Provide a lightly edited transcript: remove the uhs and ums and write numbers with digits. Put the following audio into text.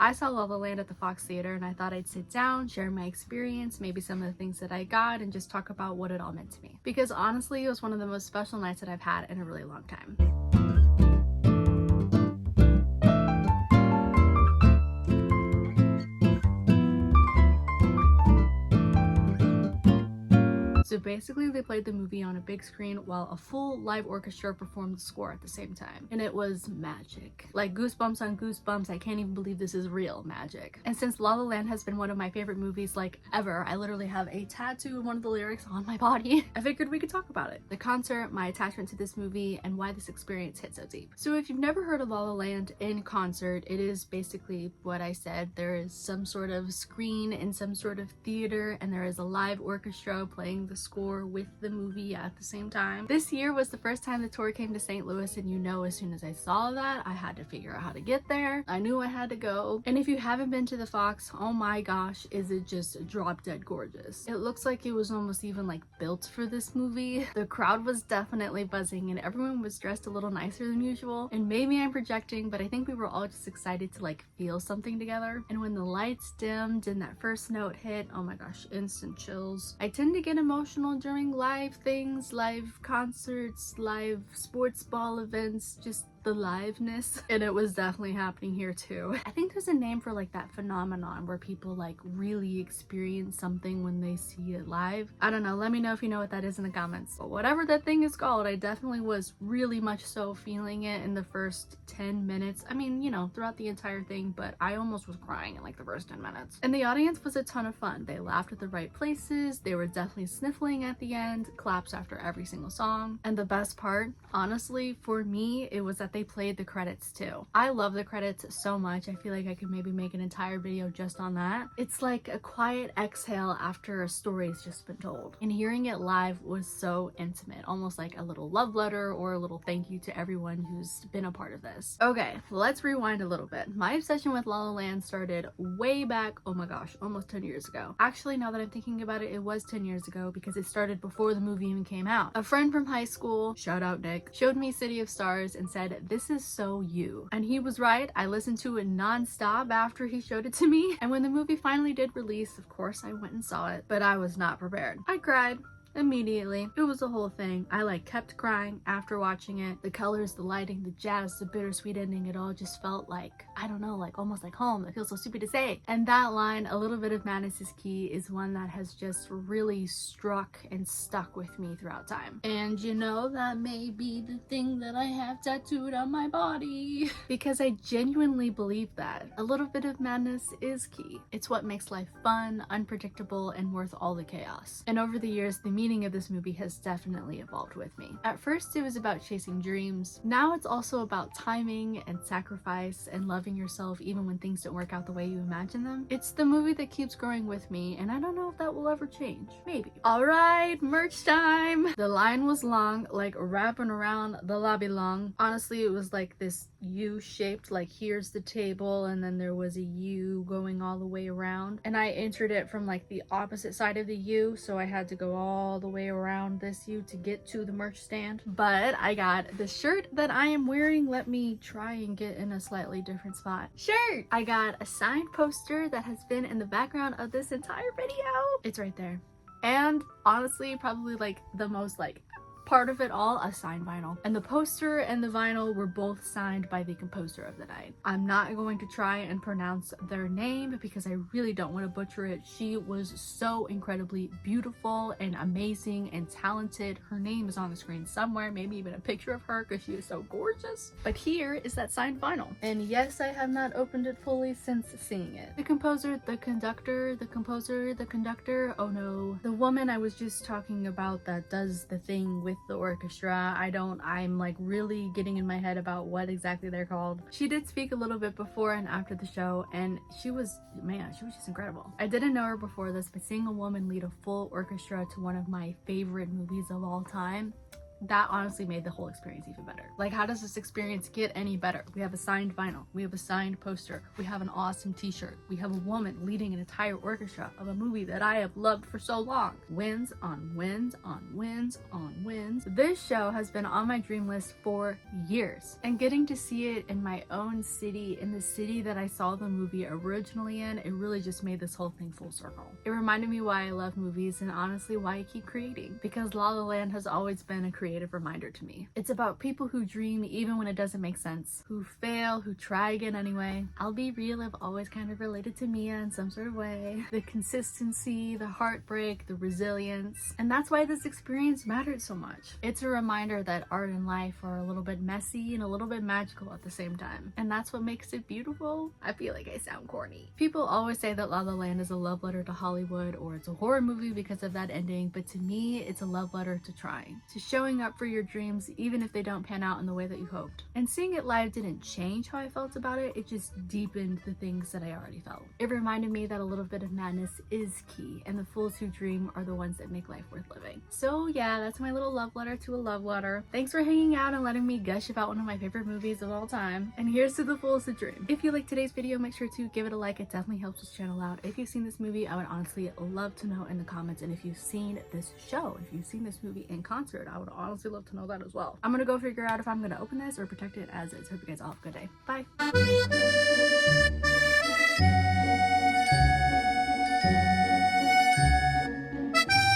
I saw La La Land at the Fox Theater and I thought I'd sit down, share my experience, maybe some of the things that I got, and just talk about what it all meant to me. Because honestly, it was one of the most special nights that I've had in a really long time. So basically they played the movie on a big screen while a full live orchestra performed the score at the same time. And it was magic. Like goosebumps on goosebumps, I can't even believe this is real magic. And since La La Land has been one of my favorite movies like ever, I literally have a tattoo of one of the lyrics on my body, I figured we could talk about it. The concert, my attachment to this movie, and why this experience hit so deep. So if you've never heard of La La Land in concert, it is basically what I said. There is some sort of screen in some sort of theater and there is a live orchestra playing the score with the movie at the same time. This year was the first time the tour came to St. Louis, and you know, as soon as I saw that, I had to figure out how to get there. I knew I had to go. And if you haven't been to the Fox, oh my gosh, is it just drop dead gorgeous. It looks like it was almost even like built for this movie. The crowd was definitely buzzing and everyone was dressed a little nicer than usual. And maybe I'm projecting, but I think we were all just excited to like feel something together. And when the lights dimmed and that first note hit, oh my gosh, instant chills. I tend to get emotional during live things, live concerts, live sports ball events, just the liveness, and it was definitely happening here too. I think there's a name for like that phenomenon where people like really experience something when they see it live. I don't know, let me know if you know what that is in the comments. But whatever that thing is called, I definitely was really much so feeling it in the first 10 minutes. I mean, you know, throughout the entire thing, but I almost was crying in like the first 10 minutes. And the audience was a ton of fun. They laughed at the right places, they were definitely sniffling at the end, claps after every single song. And the best part, honestly, for me, it was that they played the credits too. I love the credits so much. I feel like I could maybe make an entire video just on that. It's like a quiet exhale after a story's just been told. And hearing it live was so intimate, almost like a little love letter or a little thank you to everyone who's been a part of this. Okay, let's rewind a little bit. My obsession with La La Land started way back, oh my gosh, almost 10 years ago. Actually, now that I'm thinking about it, it was 10 years ago because it started before the movie even came out. A friend from high school, shout out Nick, showed me City of Stars and said, "This is so you." And he was right. I listened to it non-stop after he showed it to me. And when the movie finally did release, of course I went and saw it, but I was not prepared. I cried immediately. It was a whole thing. I like kept crying after watching it. The colors, the lighting, the jazz, the bittersweet ending, it all just felt like, I don't know, like almost like home. It feels so stupid to say. And that line, "a little bit of madness is key," is one that has just really struck and stuck with me throughout time. And you know, that may be the thing that I have tattooed on my body because I genuinely believe that a little bit of madness is key. It's what makes life fun, unpredictable, and worth all the chaos. And over the years, the meaning of this movie has definitely evolved with me. At first, it was about chasing dreams. Now it's also about timing and sacrifice and loving yourself even when things don't work out the way you imagine them. It's the movie that keeps growing with me, and I don't know if that will ever change. Maybe. All right, merch time. The line was long, like wrapping around the lobby long. Honestly, it was like this U-shaped, like here's the table, and then there was a U going all the way around. And I entered it from like the opposite side of the U, so I had to go all the way around this U to get to the merch stand. But I got the shirt that I am wearing. Let me try and get in a slightly different spot. Shirt! I got a signed poster that has been in the background of this entire video. It's right there. And honestly, probably like the most like part of it all, a signed vinyl. And the poster and the vinyl were both signed by the composer of the night. I'm not going to try and pronounce their name because I really don't want to butcher it. She was so incredibly beautiful and amazing and talented. Her name is on the screen somewhere, maybe even a picture of her because she is so gorgeous. But here is that signed vinyl. And yes, I have not opened it fully since seeing it. The composer, the conductor, the composer, the conductor, oh no. The woman I was just talking about that does the thing with the orchestra, I'm like really getting in my head about what exactly they're called. She did speak a little bit before and after the show, and she was just incredible. I didn't know her before this, but seeing a woman lead a full orchestra to one of my favorite movies of all time, that honestly made the whole experience even better. Like, how does this experience get any better? We have a signed vinyl, we have a signed poster, we have an awesome t-shirt, we have a woman leading an entire orchestra of a movie that I have loved for so long. Wins on wins on wins on wins. This show has been on my dream list for years, and getting to see it in my own city, in the city that I saw the movie originally in, it really just made this whole thing full circle. It reminded me why I love movies and honestly why I keep creating, because La La Land has always been a creative reminder to me. It's about people who dream even when it doesn't make sense, who fail, who try again anyway. I'll be real, I've always kind of related to Mia in some sort of way. The consistency, the heartbreak, the resilience, and that's why this experience mattered so much. It's a reminder that art and life are a little bit messy and a little bit magical at the same time, and that's what makes it beautiful. I feel like I sound corny. People always say that La La Land is a love letter to Hollywood or it's a horror movie because of that ending, but to me it's a love letter to trying, to showing up for your dreams even if they don't pan out in the way that you hoped. And seeing it live didn't change how I felt about it, it just deepened the things that I already felt. It reminded me that a little bit of madness is key, and the fools who dream are the ones that make life worth living. So yeah, that's my little love letter to a love letter. Thanks for hanging out and letting me gush about one of my favorite movies of all time. And here's to the fools who dream. If you liked today's video, make sure to give it a like. It definitely helps this channel out. If you've seen this movie, I would honestly love to know in the comments. And if you've seen this show, if you've seen this movie in concert, I would honestly love to know that as well. I'm gonna go figure out if I'm gonna open this or protect it as is. Hope you guys all have a good day. Bye.